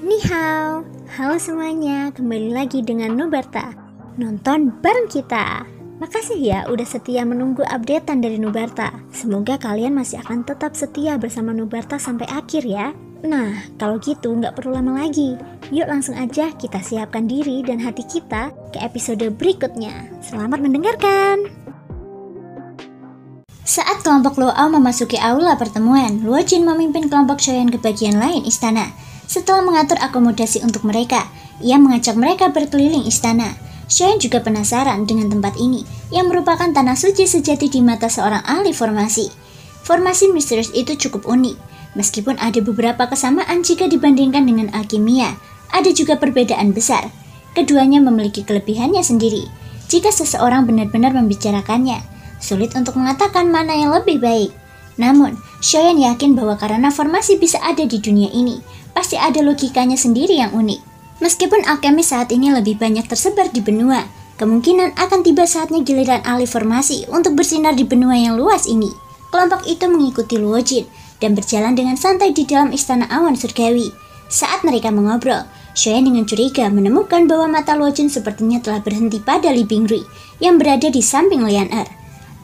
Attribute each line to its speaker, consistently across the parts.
Speaker 1: Ni hao, halo semuanya, kembali lagi dengan Nubarta. Nonton bareng kita. Makasih ya udah setia menunggu updatean dari Nubarta. Semoga kalian masih akan tetap setia bersama Nubarta sampai akhir ya. Nah, kalau gitu nggak perlu lama lagi. Yuk langsung aja kita siapkan diri dan hati kita ke episode berikutnya. Selamat mendengarkan.
Speaker 2: Saat kelompok Luo memasuki aula pertemuan, Luo Jin memimpin kelompok Shoyan ke bagian lain istana. Setelah mengatur akomodasi untuk mereka, ia mengajak mereka berkeliling istana. Shoyan juga penasaran dengan tempat ini, yang merupakan tanah suci sejati di mata seorang ahli formasi. Formasi misterius itu cukup unik, meskipun ada beberapa kesamaan jika dibandingkan dengan alkimia, ada juga perbedaan besar. Keduanya memiliki kelebihannya sendiri. Jika seseorang benar-benar membicarakannya, sulit untuk mengatakan mana yang lebih baik. Namun, Shoyan yakin bahwa karena formasi bisa ada di dunia ini, pasti ada logikanya sendiri yang unik. Meskipun alkemis saat ini lebih banyak tersebar di benua, kemungkinan akan tiba saatnya giliran ahli formasi untuk bersinar di benua yang luas ini. Kelompok itu mengikuti Luo Jin dan berjalan dengan santai di dalam istana awan surgawi. Saat mereka mengobrol, Shoyan dengan curiga menemukan bahwa mata Luo Jin sepertinya telah berhenti pada Li Bingrui yang berada di samping Lian Er.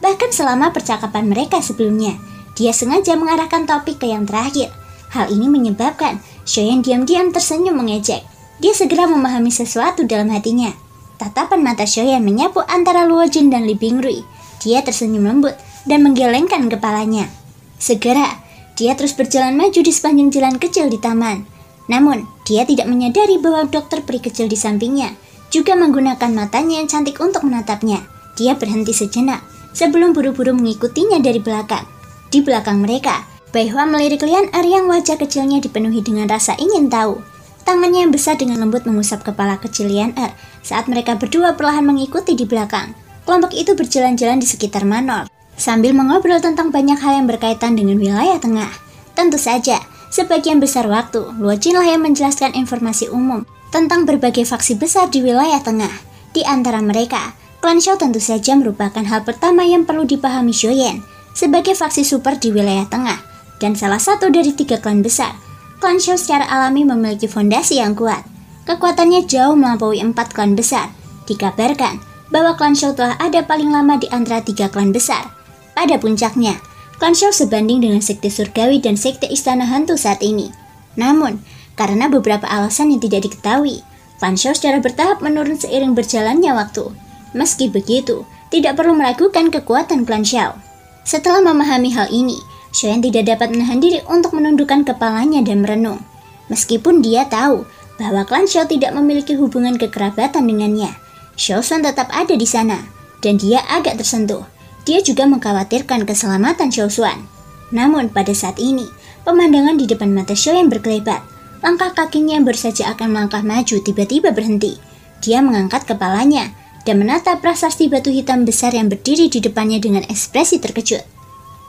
Speaker 2: Bahkan selama percakapan mereka sebelumnya, dia sengaja mengarahkan topik ke yang terakhir. Hal ini menyebabkan Shoyan diam-diam tersenyum mengejek. Dia segera memahami sesuatu dalam hatinya. Tatapan mata Shoyan menyapu antara Luo Jin dan Li Bingrui. Dia tersenyum lembut dan menggelengkan kepalanya. Segera, dia terus berjalan maju di sepanjang jalan kecil di taman. Namun, dia tidak menyadari bahwa dokter peri kecil di sampingnya juga menggunakan matanya yang cantik untuk menatapnya. Dia berhenti sejenak sebelum buru-buru mengikutinya dari belakang. Di belakang mereka, Bai Hua melirik Lian Er yang wajah kecilnya dipenuhi dengan rasa ingin tahu. Tangannya yang besar dengan lembut mengusap kepala kecil Lian Er saat mereka berdua perlahan mengikuti di belakang. Kelompok itu berjalan-jalan di sekitar Manor, sambil mengobrol tentang banyak hal yang berkaitan dengan wilayah tengah. Tentu saja, sebagian besar waktu, Luo Jin lah yang menjelaskan informasi umum tentang berbagai faksi besar di wilayah tengah. Di antara mereka, klan Shao tentu saja merupakan hal pertama yang perlu dipahami Shoyan sebagai faksi super di wilayah tengah dan salah satu dari 3 klan besar. Klan Shao secara alami memiliki fondasi yang kuat. Kekuatannya jauh melampaui 4 klan besar. Dikabarkan bahwa klan Shao telah ada paling lama di antara 3 klan besar. Pada puncaknya, klan Shao sebanding dengan sekte surgawi dan sekte istana hantu saat ini. Namun, karena beberapa alasan yang tidak diketahui, klan Shao secara bertahap menurun seiring berjalannya waktu. Meski begitu, tidak perlu meragukan kekuatan klan Shao. Setelah memahami hal ini, Shoyan tidak dapat menahan diri untuk menundukkan kepalanya dan merenung. Meskipun dia tahu bahwa klan Shao tidak memiliki hubungan kekerabatan dengannya, Shao Xuan tetap ada di sana, dan dia agak tersentuh. Dia juga mengkhawatirkan keselamatan Shao Xuan. Namun pada saat ini, pemandangan di depan mata Shoyan berkelebat. Langkah kakinya yang baru saja akan melangkah maju tiba-tiba berhenti. Dia mengangkat kepalanya dan menatap prasasti batu hitam besar yang berdiri di depannya dengan ekspresi terkejut.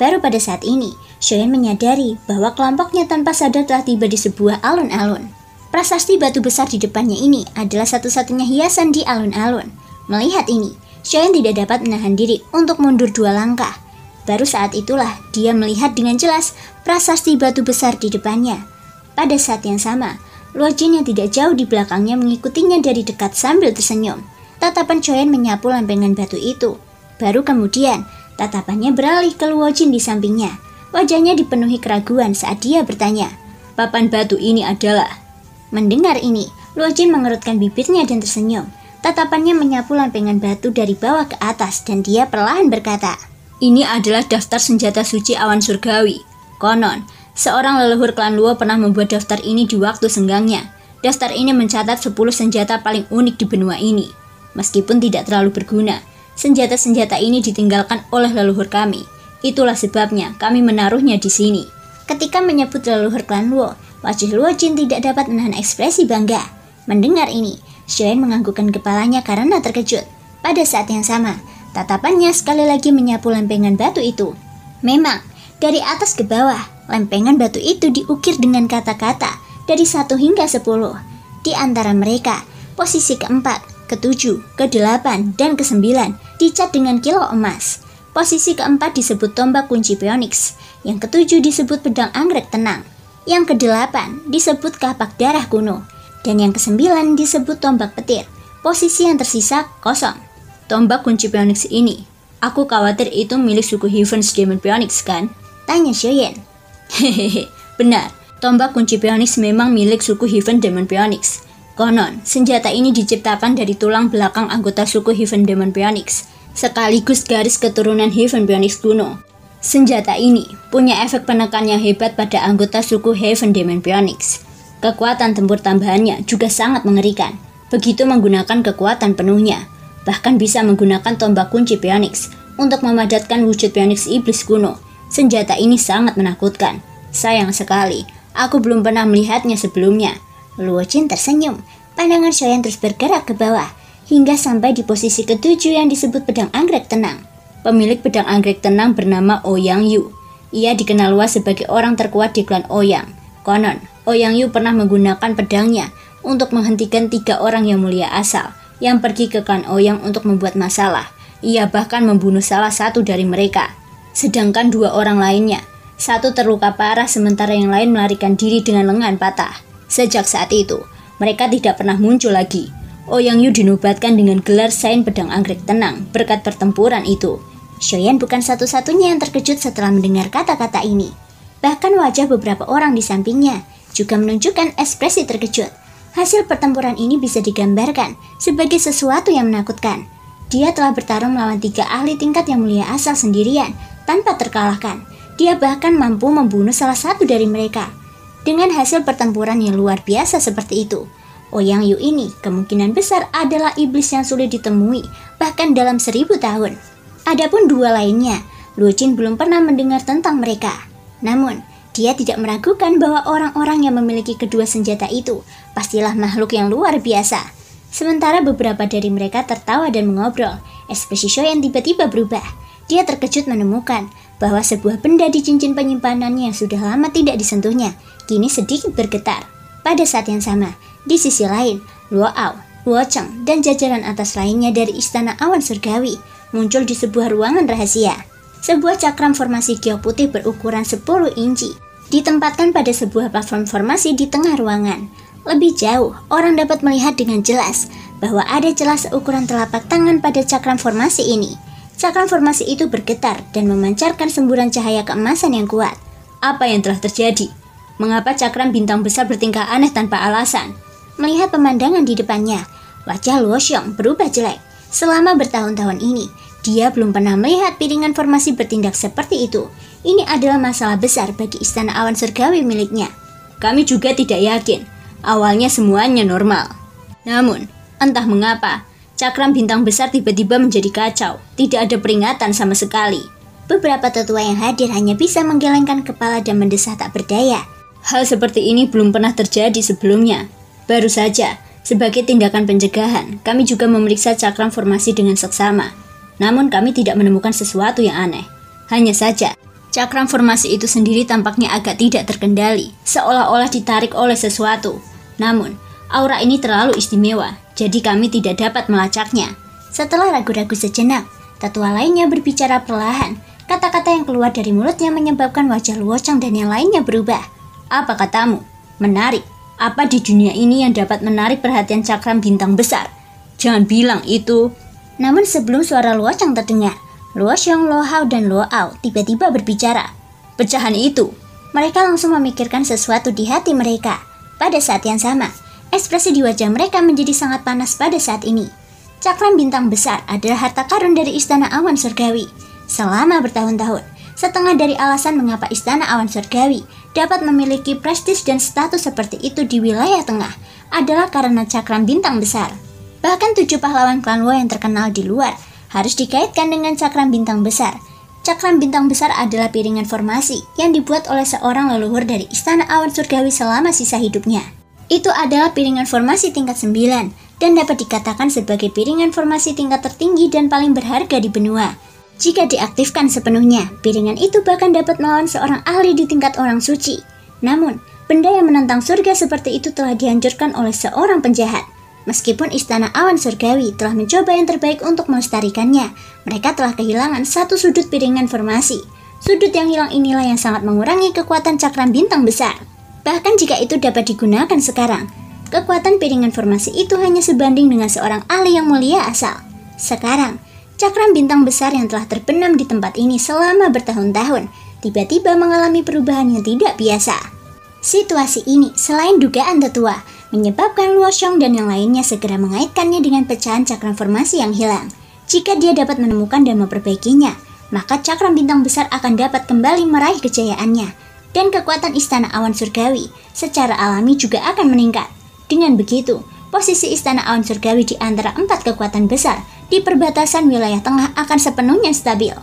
Speaker 2: Baru pada saat ini, Shoyan menyadari bahwa kelompoknya tanpa sadar telah tiba di sebuah alun-alun. Prasasti batu besar di depannya ini adalah satu-satunya hiasan di alun-alun. Melihat ini, Shoyan tidak dapat menahan diri untuk mundur 2 langkah. Baru saat itulah dia melihat dengan jelas prasasti batu besar di depannya. Pada saat yang sama, Luo Jin yang tidak jauh di belakangnya mengikutinya dari dekat sambil tersenyum. Tatapan Shoyan menyapu lempengan batu itu. Baru kemudian, tatapannya beralih ke Luo Jin di sampingnya. Wajahnya dipenuhi keraguan saat dia bertanya, "Papan batu ini adalah?" Mendengar ini, Luo Jin mengerutkan bibirnya dan tersenyum. Tatapannya menyapu lempengan batu dari bawah ke atas dan dia perlahan berkata, "Ini adalah daftar senjata suci awan surgawi. Konon, seorang leluhur klan Luo pernah membuat daftar ini di waktu senggangnya. Daftar ini mencatat 10 senjata paling unik di benua ini. Meskipun tidak terlalu berguna, senjata-senjata ini ditinggalkan oleh leluhur kami. Itulah sebabnya kami menaruhnya di sini." Ketika menyebut leluhur klan Luo, wajah Luo Jin tidak dapat menahan ekspresi bangga. Mendengar ini, Shoyan menganggukkan kepalanya karena terkejut. Pada saat yang sama, tatapannya sekali lagi menyapu lempengan batu itu. Memang, dari atas ke bawah, lempengan batu itu diukir dengan kata-kata dari 1 hingga 10. Di antara mereka, posisi keempat, ke-7, ke-8, dan ke-9 dicat dengan kilau emas. Posisi keempat disebut tombak kunci Phoenix, yang ke-7 disebut pedang anggrek tenang. Yang ke-8 disebut kapak darah kuno. Dan yang ke-9 disebut tombak petir. Posisi yang tersisa kosong.
Speaker 3: Tombak kunci Phoenix ini, aku khawatir itu milik suku Heaven's Demon Phoenix kan?
Speaker 2: Tanya Shoyen.
Speaker 3: Hehehe, benar. Tombak kunci Phoenix memang milik suku Heaven Demon Phoenix. Konon, senjata ini diciptakan dari tulang belakang anggota suku Heaven Demon Phoenix, sekaligus garis keturunan Heaven Phoenix kuno. Senjata ini punya efek penekan yang hebat pada anggota suku Heaven Demon Phoenix. Kekuatan tempur tambahannya juga sangat mengerikan. Begitu menggunakan kekuatan penuhnya, bahkan bisa menggunakan tombak kunci Phoenix untuk memadatkan wujud Phoenix iblis kuno. Senjata ini sangat menakutkan. Sayang sekali, aku belum pernah melihatnya sebelumnya.
Speaker 2: Luo Jin tersenyum. Pandangan Shoyan terus bergerak ke bawah, hingga sampai di posisi ke-7 yang disebut pedang anggrek tenang.
Speaker 3: Pemilik pedang anggrek tenang bernama Ouyang Yu. Ia dikenal luas sebagai orang terkuat di klan Ouyang. Konon, Ouyang Yu pernah menggunakan pedangnya untuk menghentikan 3 orang yang mulia asal yang pergi ke klan Ouyang untuk membuat masalah. Ia bahkan membunuh salah satu dari mereka. Sedangkan 2 orang lainnya, satu terluka parah sementara yang lain melarikan diri dengan lengan patah. Sejak saat itu, mereka tidak pernah muncul lagi. Ouyang Yu dinobatkan dengan gelar Saint Pedang Anggrek Tenang berkat pertempuran itu.
Speaker 2: Shoyan bukan satu-satunya yang terkejut setelah mendengar kata-kata ini. Bahkan wajah beberapa orang di sampingnya juga menunjukkan ekspresi terkejut. Hasil pertempuran ini bisa digambarkan sebagai sesuatu yang menakutkan. Dia telah bertarung melawan 3 ahli tingkat yang mulia asal sendirian tanpa terkalahkan. Dia bahkan mampu membunuh salah satu dari mereka. Dengan hasil pertempuran yang luar biasa seperti itu, Ouyang Yu ini kemungkinan besar adalah iblis yang sulit ditemui bahkan dalam 1000 tahun. Adapun 2 lainnya, Luo Jin belum pernah mendengar tentang mereka. Namun, dia tidak meragukan bahwa orang-orang yang memiliki kedua senjata itu pastilah makhluk yang luar biasa. Sementara beberapa dari mereka tertawa dan mengobrol, ekspresi Shoyan tiba-tiba berubah. Dia terkejut menemukan bahwa sebuah benda di cincin penyimpanannya yang sudah lama tidak disentuhnya, kini sedikit bergetar. Pada saat yang sama, di sisi lain, Luo Ao, Luo Cheng, dan jajaran atas lainnya dari Istana Awan Surgawi muncul di sebuah ruangan rahasia. Sebuah cakram formasi giok putih berukuran 10 inci ditempatkan pada sebuah platform formasi di tengah ruangan. Lebih jauh, orang dapat melihat dengan jelas bahwa ada celah seukuran telapak tangan pada cakram formasi ini. Cakram formasi itu bergetar dan memancarkan semburan cahaya keemasan yang kuat.
Speaker 3: Apa yang telah terjadi? Mengapa cakram bintang besar bertingkah aneh tanpa alasan?
Speaker 2: Melihat pemandangan di depannya, wajah Luo Xiong berubah jelek. Selama bertahun-tahun ini, dia belum pernah melihat piringan formasi bertindak seperti itu. Ini adalah masalah besar bagi Istana Awan Surgawi miliknya.
Speaker 3: Kami juga tidak yakin. Awalnya semuanya normal. Namun, entah mengapa, cakram bintang besar tiba-tiba menjadi kacau. Tidak ada peringatan sama sekali.
Speaker 2: Beberapa tetua yang hadir hanya bisa menggelengkan kepala dan mendesah tak berdaya.
Speaker 3: Hal seperti ini belum pernah terjadi sebelumnya. Baru saja, sebagai tindakan pencegahan, kami juga memeriksa cakram formasi dengan seksama. Namun kami tidak menemukan sesuatu yang aneh. Hanya saja, cakram formasi itu sendiri tampaknya agak tidak terkendali, seolah-olah ditarik oleh sesuatu. Namun, aura ini terlalu istimewa, jadi kami tidak dapat melacaknya.
Speaker 2: Setelah ragu-ragu sejenak, tetua lainnya berbicara perlahan. Kata-kata yang keluar dari mulutnya menyebabkan wajah Luo Cheng dan yang lainnya berubah.
Speaker 3: Apa katamu? Menarik. Apa di dunia ini yang dapat menarik perhatian cakram bintang besar? Jangan bilang itu.
Speaker 2: Namun sebelum suara Luo Cheng terdengar, Luo Xiong, Luo Hao, dan Luo Ao tiba-tiba berbicara.
Speaker 3: Pecahan itu.
Speaker 2: Mereka langsung memikirkan sesuatu di hati mereka. Pada saat yang sama, ekspresi di wajah mereka menjadi sangat panas pada saat ini. Cakram bintang besar adalah harta karun dari Istana Awan Surgawi. Selama bertahun-tahun, setengah dari alasan mengapa Istana Awan Surgawi dapat memiliki prestis dan status seperti itu di wilayah tengah adalah karena cakram bintang besar. Bahkan 7 pahlawan klan Wo yang terkenal di luar harus dikaitkan dengan cakram bintang besar. Cakram bintang besar adalah piringan formasi yang dibuat oleh seorang leluhur dari Istana Awan Surgawi selama sisa hidupnya. Itu adalah piringan formasi tingkat 9 dan dapat dikatakan sebagai piringan formasi tingkat tertinggi dan paling berharga di benua. Jika diaktifkan sepenuhnya, piringan itu bahkan dapat melawan seorang ahli di tingkat orang suci. Namun, benda yang menentang surga seperti itu telah dihancurkan oleh seorang penjahat. Meskipun Istana Awan Surgawi telah mencoba yang terbaik untuk melestarikannya, mereka telah kehilangan satu sudut piringan formasi. Sudut yang hilang inilah yang sangat mengurangi kekuatan cakram bintang besar. Bahkan jika itu dapat digunakan sekarang, kekuatan piringan formasi itu hanya sebanding dengan seorang ahli yang mulia asal. Sekarang, cakram bintang besar yang telah terbenam di tempat ini selama bertahun-tahun, tiba-tiba mengalami perubahan yang tidak biasa. Situasi ini, selain dugaan tetua, menyebabkan Luo Xiong dan yang lainnya segera mengaitkannya dengan pecahan cakram formasi yang hilang. Jika dia dapat menemukan dan memperbaikinya, maka cakram bintang besar akan dapat kembali meraih kejayaannya, dan kekuatan istana awan surgawi secara alami juga akan meningkat. Dengan begitu, posisi istana awan surgawi di antara 4 kekuatan besar di perbatasan wilayah tengah akan sepenuhnya stabil.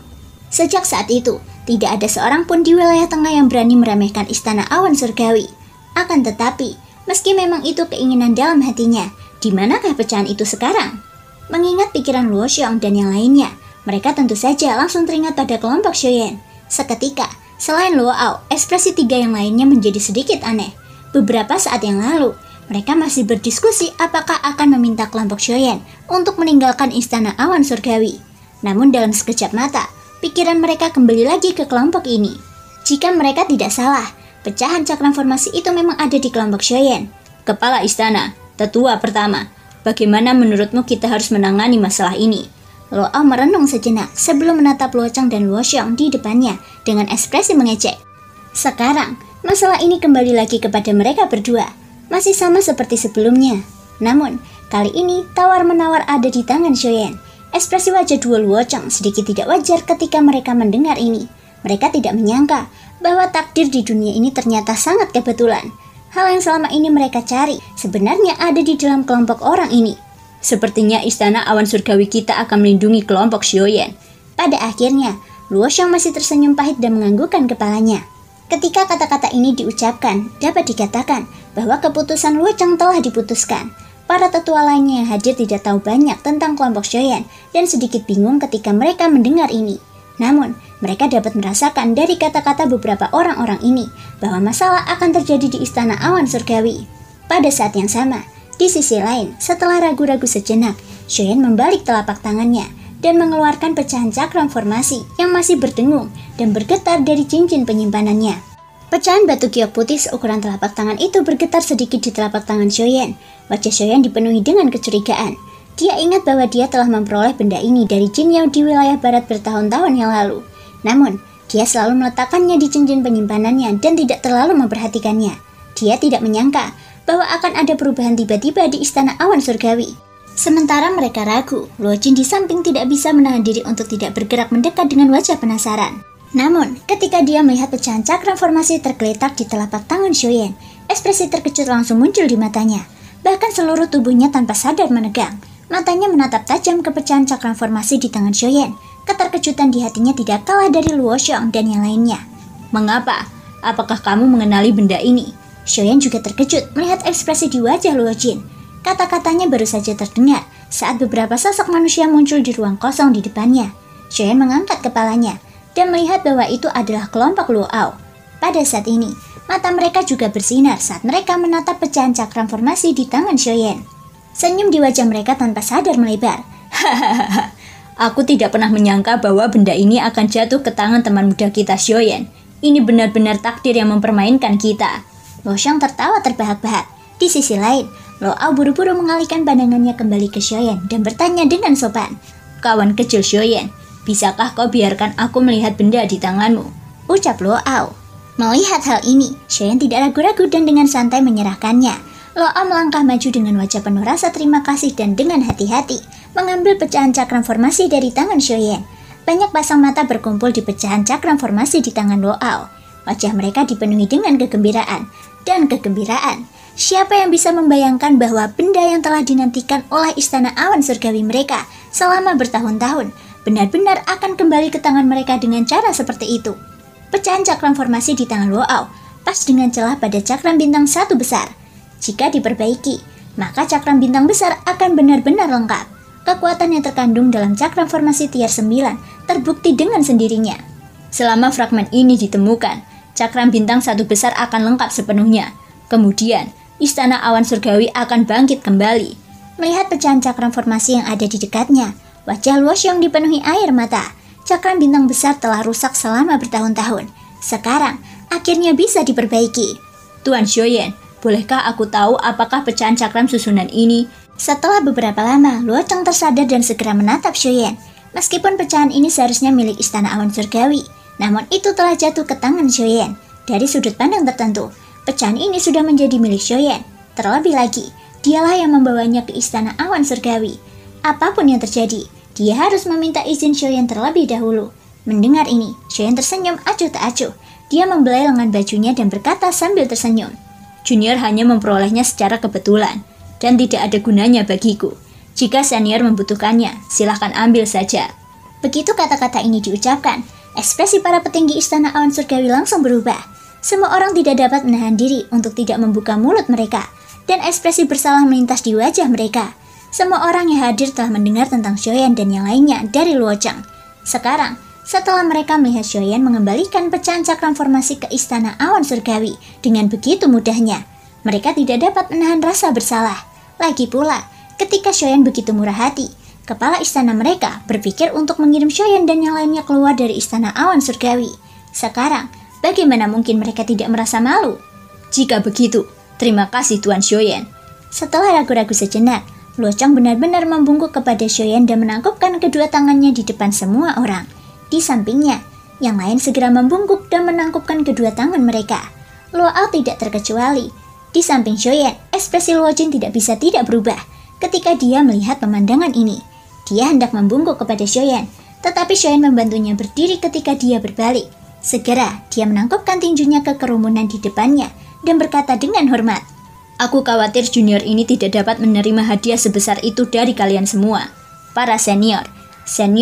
Speaker 2: Sejak saat itu, tidak ada seorang pun di wilayah tengah yang berani meremehkan istana awan surgawi. Akan tetapi, meski memang itu keinginan dalam hatinya, di manakah pecahan itu sekarang? Mengingat pikiran Luo Xiong dan yang lainnya, mereka tentu saja langsung teringat pada kelompok Shoyan. Seketika, selain Luo Ao, ekspresi 3 yang lainnya menjadi sedikit aneh. Beberapa saat yang lalu, mereka masih berdiskusi apakah akan meminta kelompok Shoyan untuk meninggalkan istana awan surgawi. Namun dalam sekejap mata, pikiran mereka kembali lagi ke kelompok ini. Jika mereka tidak salah, pecahan cakram formasi itu memang ada di kelompok Shoyan.
Speaker 3: Kepala istana, tetua pertama, bagaimana menurutmu kita harus menangani masalah ini?
Speaker 2: Luo Ao merenung sejenak sebelum menatap Luo Chang dan Luo Xiong di depannya dengan ekspresi mengejek. Sekarang, masalah ini kembali lagi kepada mereka berdua, masih sama seperti sebelumnya. Namun, kali ini tawar-menawar ada di tangan Shoyan. Ekspresi wajah dua Luo Chang sedikit tidak wajar ketika mereka mendengar ini. Mereka tidak menyangka bahwa takdir di dunia ini ternyata sangat kebetulan. Hal yang selama ini mereka cari sebenarnya ada di dalam kelompok orang ini.
Speaker 3: Sepertinya istana awan surgawi kita akan melindungi kelompok Shoyan.
Speaker 2: Pada akhirnya, Luo Xiong masih tersenyum pahit dan menganggukkan kepalanya. Ketika kata-kata ini diucapkan, dapat dikatakan bahwa keputusan Luo Chang telah diputuskan. Para tetua lainnya yang hadir tidak tahu banyak tentang kelompok Shoyan dan sedikit bingung ketika mereka mendengar ini. Namun, mereka dapat merasakan dari kata-kata beberapa orang-orang ini bahwa masalah akan terjadi di istana awan surgawi. Pada saat yang sama, di sisi lain, setelah ragu-ragu sejenak, Shoyan membalik telapak tangannya dan mengeluarkan pecahan cakram formasi yang masih berdengung dan bergetar dari cincin penyimpanannya. Pecahan batu giok putih seukuran telapak tangan itu bergetar sedikit di telapak tangan Shoyan. Wajah Shoyan dipenuhi dengan kecurigaan. Dia ingat bahwa dia telah memperoleh benda ini dari Jin Yao di wilayah barat bertahun-tahun yang lalu. Namun, dia selalu meletakkannya di cincin penyimpanannya dan tidak terlalu memperhatikannya. Dia tidak menyangka bahwa akan ada perubahan tiba-tiba di istana awan surgawi. Sementara mereka ragu, Luo Jin di samping tidak bisa menahan diri untuk tidak bergerak mendekat dengan wajah penasaran. Namun, ketika dia melihat pecahan cakram formasi tergeletak di telapak tangan Shoyan, ekspresi terkejut langsung muncul di matanya. Bahkan seluruh tubuhnya tanpa sadar menegang. Matanya menatap tajam ke pecahan cakram formasi di tangan Shoyan. Keterkejutan di hatinya tidak kalah dari Luo Xiong dan yang lainnya.
Speaker 3: Mengapa? Apakah kamu mengenali benda ini?
Speaker 2: Shoyan juga terkejut melihat ekspresi di wajah Luo Jin. Kata-katanya baru saja terdengar saat beberapa sosok manusia muncul di ruang kosong di depannya. Shoyan mengangkat kepalanya dan melihat bahwa itu adalah kelompok Luo Ao. Pada saat ini, mata mereka juga bersinar saat mereka menatap pecahan cakram formasi di tangan Shoyan. Senyum di wajah mereka tanpa sadar melebar.
Speaker 3: Hahaha, aku tidak pernah menyangka bahwa benda ini akan jatuh ke tangan teman muda kita Shoyan. Ini benar-benar takdir yang mempermainkan kita.
Speaker 2: Luo Xiong tertawa terbahak-bahak. Di sisi lain, Luo Ao buru-buru mengalihkan pandangannya kembali ke Shoyan dan bertanya dengan sopan.
Speaker 3: Kawan kecil Shoyan, bisakah kau biarkan aku melihat benda di tanganmu?
Speaker 2: Ucap Luo Ao. Melihat hal ini, Shoyan tidak ragu-ragu dan dengan santai menyerahkannya. Luo Ao melangkah maju dengan wajah penuh rasa terima kasih dan dengan hati-hati mengambil pecahan cakram formasi dari tangan Shoyan. Banyak pasang mata berkumpul di pecahan cakram formasi di tangan Luo Ao. Wajah mereka dipenuhi dengan kegembiraan. Siapa yang bisa membayangkan bahwa benda yang telah dinantikan oleh istana awan surgawi mereka selama bertahun-tahun benar-benar akan kembali ke tangan mereka dengan cara seperti itu. Pecahan cakram formasi di tangan Luo Ao pas dengan celah pada cakram bintang 1 besar. Jika diperbaiki, maka cakram bintang besar akan benar-benar lengkap. Kekuatan yang terkandung dalam cakram formasi tier 9 terbukti dengan sendirinya.
Speaker 3: Selama fragmen ini ditemukan, cakram bintang 1 besar akan lengkap sepenuhnya. Kemudian, istana awan surgawi akan bangkit kembali.
Speaker 2: Melihat pecahan cakram formasi yang ada di dekatnya, wajah Luo Xiong dipenuhi air mata. Cakram bintang besar telah rusak selama bertahun-tahun. Sekarang, akhirnya bisa diperbaiki.
Speaker 3: Tuan Xiaoyan, bolehkah aku tahu apakah pecahan cakram susunan ini?
Speaker 2: Setelah beberapa lama, Luo Cheng tersadar dan segera menatap Xiaoyan. Meskipun pecahan ini seharusnya milik Istana Awan Surgawi, namun itu telah jatuh ke tangan Xiaoyan. Dari sudut pandang tertentu, pecahan ini sudah menjadi milik Xiaoyan. Terlebih lagi, dialah yang membawanya ke Istana Awan Surgawi. Apapun yang terjadi, dia harus meminta izin Xiaoyan terlebih dahulu. Mendengar ini, Xiaoyan tersenyum acuh tak acuh. Dia membelai lengan bajunya dan berkata sambil tersenyum,
Speaker 3: Junior hanya memperolehnya secara kebetulan, dan tidak ada gunanya bagiku. Jika senior membutuhkannya, silahkan ambil saja.
Speaker 2: Begitu kata-kata ini diucapkan, ekspresi para petinggi Istana Awan Surgawi langsung berubah. Semua orang tidak dapat menahan diri untuk tidak membuka mulut mereka, dan ekspresi bersalah melintas di wajah mereka. Semua orang yang hadir telah mendengar tentang Xiaoyan dan yang lainnya dari Luo Cheng. Sekarang, setelah mereka melihat Xiaoyan mengembalikan pecahan cakram formasi ke Istana Awan Surgawi dengan begitu mudahnya, mereka tidak dapat menahan rasa bersalah. Lagi pula, ketika Xiaoyan begitu murah hati, kepala istana mereka berpikir untuk mengirim Xiaoyan dan yang lainnya keluar dari Istana Awan Surgawi. Sekarang, bagaimana mungkin mereka tidak merasa malu?
Speaker 3: Jika begitu, terima kasih Tuan Xiaoyan.
Speaker 2: Setelah ragu-ragu sejenak, Luo Cheng benar-benar membungkuk kepada Xiaoyan dan menangkupkan kedua tangannya di depan semua orang. Di sampingnya, yang lain segera membungkuk dan menangkupkan kedua tangan mereka. Luo Ao tidak terkecuali. Di samping Xiaoyan, ekspresi Luo Jin tidak bisa tidak berubah ketika dia melihat pemandangan ini. Dia hendak membungkuk kepada Xiaoyan, tetapi Xiaoyan membantunya berdiri ketika dia berbalik. Segera, dia menangkupkan tinjunya ke kerumunan di depannya dan berkata dengan hormat,
Speaker 3: Aku khawatir junior ini tidak dapat menerima hadiah sebesar itu dari kalian semua. Para senior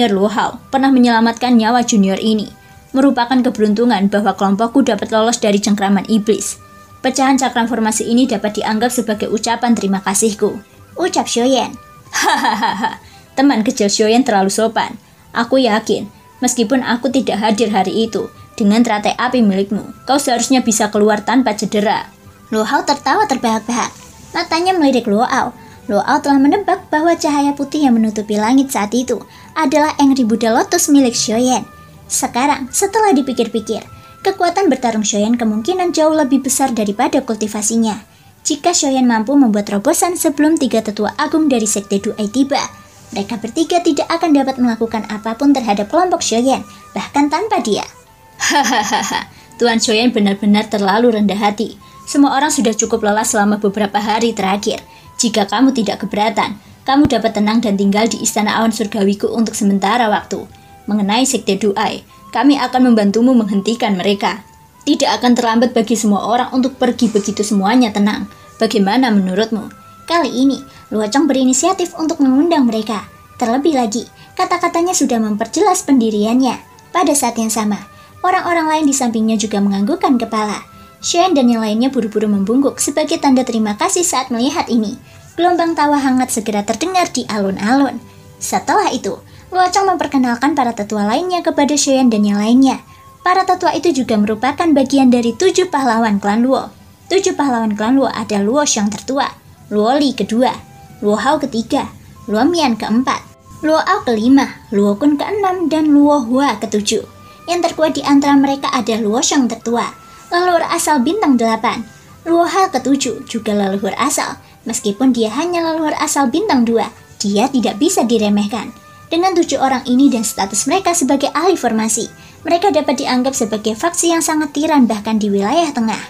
Speaker 3: Luo Hao pernah menyelamatkan nyawa junior ini. Merupakan keberuntungan bahwa kelompokku dapat lolos dari cengkraman iblis. Pecahan cakram formasi ini dapat dianggap sebagai ucapan terima kasihku.
Speaker 2: Ucap Xiaoyan.
Speaker 3: Hahaha, teman kecil Xiaoyan terlalu sopan. Aku yakin, meskipun aku tidak hadir hari itu, dengan teratai api milikmu, kau seharusnya bisa keluar tanpa cedera.
Speaker 2: Luo Hao tertawa terbahak-bahak. Matanya melirik Luo Ao. Luo Ao telah menebak bahwa cahaya putih yang menutupi langit saat itu adalah Angry Buddha Lotus milik Xiaoyan. Sekarang, setelah dipikir-pikir, kekuatan bertarung Xiaoyan kemungkinan jauh lebih besar daripada kultivasinya. Jika Xiaoyan mampu membuat terobosan sebelum 3 tetua agung dari Sekte Duai tiba, mereka bertiga tidak akan dapat melakukan apapun terhadap kelompok Xiaoyan, bahkan tanpa dia.
Speaker 3: Hahaha, Tuan Xiaoyan benar-benar terlalu rendah hati. Semua orang sudah cukup lelah selama beberapa hari terakhir. Jika kamu tidak keberatan, kamu dapat tenang dan tinggal di Istana Awan Surgawiku untuk sementara waktu. Mengenai Sekte Duai, kami akan membantumu menghentikan mereka. Tidak akan terlambat bagi semua orang untuk pergi begitu semuanya tenang. Bagaimana menurutmu?
Speaker 2: Kali ini, Luo Cheng berinisiatif untuk mengundang mereka. Terlebih lagi, kata-katanya sudah memperjelas pendiriannya. Pada saat yang sama, orang-orang lain di sampingnya juga menganggukkan kepala. Xiaoyan dan yang lainnya buru-buru membungkuk sebagai tanda terima kasih saat melihat ini. Gelombang tawa hangat segera terdengar di alun-alun. Setelah itu, Luo Cheng memperkenalkan para tetua lainnya kepada Xiaoyan dan yang lainnya. Para tetua itu juga merupakan bagian dari 7 pahlawan klan Luo. 7 pahlawan klan Luo ada Luo Xiang tertua, Luo Li kedua, Luo Hao ketiga, Luo Mian keempat, Luo Ao kelima, Luo Kun keenam, dan Luo Hua ketujuh. Yang terkuat di antara mereka ada Luo Xiang tertua, leluhur asal bintang 8, Luo Hao ketujuh juga leluhur asal. Meskipun dia hanya leluhur asal bintang 2, dia tidak bisa diremehkan. Dengan 7 orang ini dan status mereka sebagai ahli formasi, mereka dapat dianggap sebagai faksi yang sangat tiran bahkan di wilayah tengah.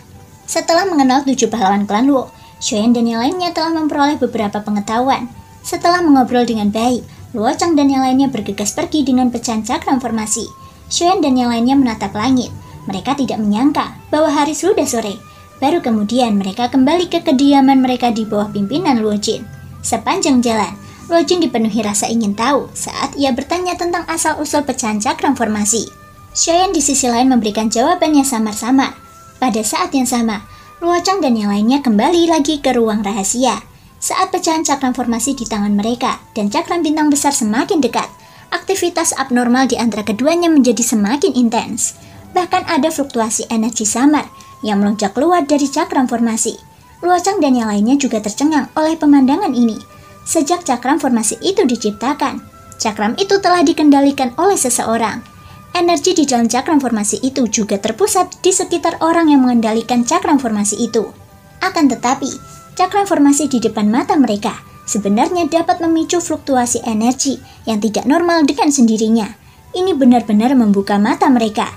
Speaker 2: Setelah mengenal 7 pahlawan klan Luo, Xiaoyan dan yang lainnya telah memperoleh beberapa pengetahuan. Setelah mengobrol dengan baik, Luo Cheng dan yang lainnya bergegas pergi dengan pecahan cakram formasi. Xiaoyan dan yang lainnya menatap langit. Mereka tidak menyangka bahwa hari sudah sore. Baru kemudian mereka kembali ke kediaman mereka di bawah pimpinan Luo Jin. Sepanjang jalan, Luo Jin dipenuhi rasa ingin tahu saat ia bertanya tentang asal-usul pecahan cakram formasi. Xiaoyan di sisi lain memberikan jawabannya samar-samar. Pada saat yang sama, Luo Cheng dan yang lainnya kembali lagi ke ruang rahasia. Saat pecahan cakram formasi di tangan mereka dan cakram bintang besar semakin dekat, aktivitas abnormal di antara keduanya menjadi semakin intens. Bahkan ada fluktuasi energi samar yang melonjak keluar dari cakram formasi. Luo Cheng dan yang lainnya juga tercengang oleh pemandangan ini. Sejak cakram formasi itu diciptakan, cakram itu telah dikendalikan oleh seseorang. Energi di dalam cakram formasi itu juga terpusat di sekitar orang yang mengendalikan cakram formasi itu. Akan tetapi, cakram formasi di depan mata mereka sebenarnya dapat memicu fluktuasi energi yang tidak normal dengan sendirinya. Ini benar-benar membuka mata mereka.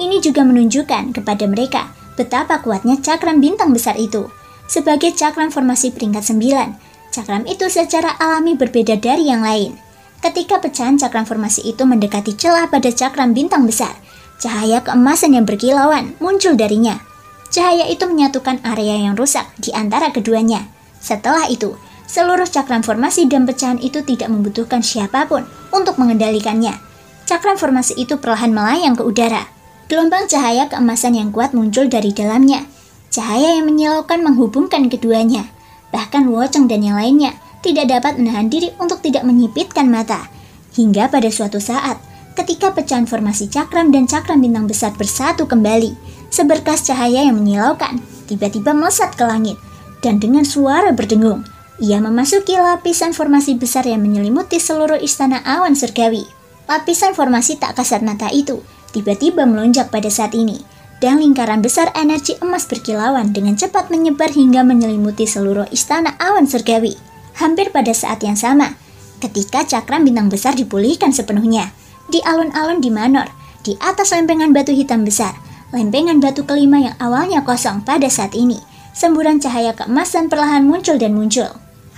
Speaker 2: Ini juga menunjukkan kepada mereka betapa kuatnya cakram bintang besar itu. Sebagai cakram formasi peringkat 9, cakram itu secara alami berbeda dari yang lain. Ketika pecahan cakram formasi itu mendekati celah pada cakram bintang besar, cahaya keemasan yang berkilauan muncul darinya. Cahaya itu menyatukan area yang rusak di antara keduanya. Setelah itu, seluruh cakram formasi dan pecahan itu tidak membutuhkan siapapun untuk mengendalikannya. Cakram formasi itu perlahan melayang ke udara. Gelombang cahaya keemasan yang kuat muncul dari dalamnya. Cahaya yang menyilaukan menghubungkan keduanya. Bahkan Wocheng dan yang lainnya tidak dapat menahan diri untuk tidak menyipitkan mata. Hingga pada suatu saat, ketika pecahan formasi cakram dan cakram bintang besar bersatu kembali, seberkas cahaya yang menyilaukan tiba-tiba melesat ke langit. Dan dengan suara berdengung, ia memasuki lapisan formasi besar yang menyelimuti seluruh istana awan surgawi. Lapisan formasi tak kasat mata itu tiba-tiba melonjak pada saat ini. Dan lingkaran besar energi emas berkilauan dengan cepat menyebar hingga menyelimuti seluruh istana awan surgawi. Hampir pada saat yang sama, ketika cakram bintang besar dipulihkan sepenuhnya, di alun-alun di Manor, di atas lempengan batu hitam besar, lempengan batu kelima yang awalnya kosong pada saat ini, semburan cahaya keemasan perlahan muncul dan muncul.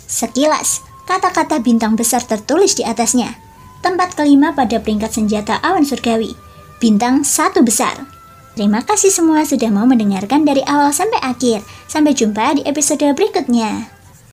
Speaker 2: Sekilas, kata-kata bintang besar tertulis di atasnya. Tempat kelima pada peringkat senjata awan surgawi, bintang 1 besar. Terima kasih semua sudah mau mendengarkan dari awal sampai akhir. Sampai jumpa di episode berikutnya.